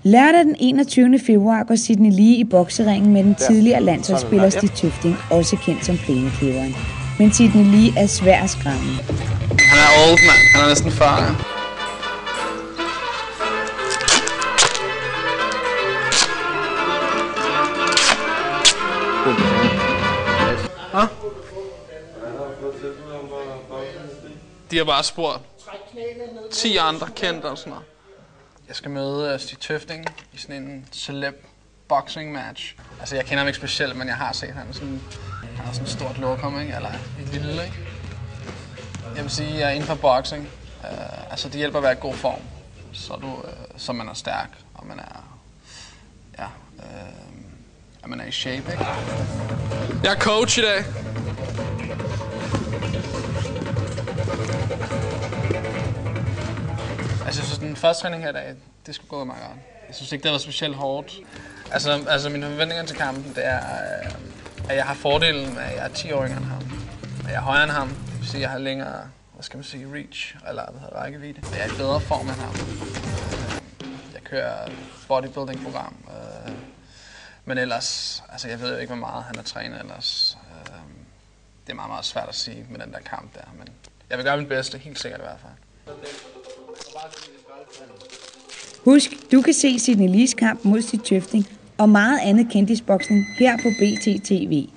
Lørdag den 21. februar går Sidney Lee i bokseringen med den tidligere landsholdsspiller Stig Tøfting, også kendt som Plænekløveren. Men Sidney Lee er svær at skræmme. Han er old, mand. Han er næsten 40. Huh? De har bare spurgt 10 andre kendte og sådan noget. Jeg skal møde Stig Tøfting i sådan en celeb boxing match. Altså jeg kender ham ikke specielt, men jeg har set han har sådan et stort lokum, ikke? Eller et lille, ikke? Jeg vil sige, at jeg er inden for boxing. Altså det hjælper at være i god form, så man er stærk og man er, at man er i shape, ikke? Jeg er coach i dag. Altså jeg synes, den første træning her i dag, det skulle gå meget godt. Jeg synes ikke, det var specielt hårdt. Altså mine forventninger til kampen, det er, at jeg har fordelen af, at jeg er 10 år yngre end ham. Og jeg er højere end ham, det vil sige, at jeg har længere, reach, eller rækkevidde. Jeg er i bedre form end ham. Jeg kører bodybuilding-program. Men ellers, altså jeg ved jo ikke, hvor meget han har trænet ellers. Det er meget, meget svært at sige med den der kamp der, men jeg vil gøre mit bedste, helt sikkert i hvert fald. Husk, du kan se Sidney Lees kamp mod Stig Tøfting og meget andet kendisboksning her på BT TV.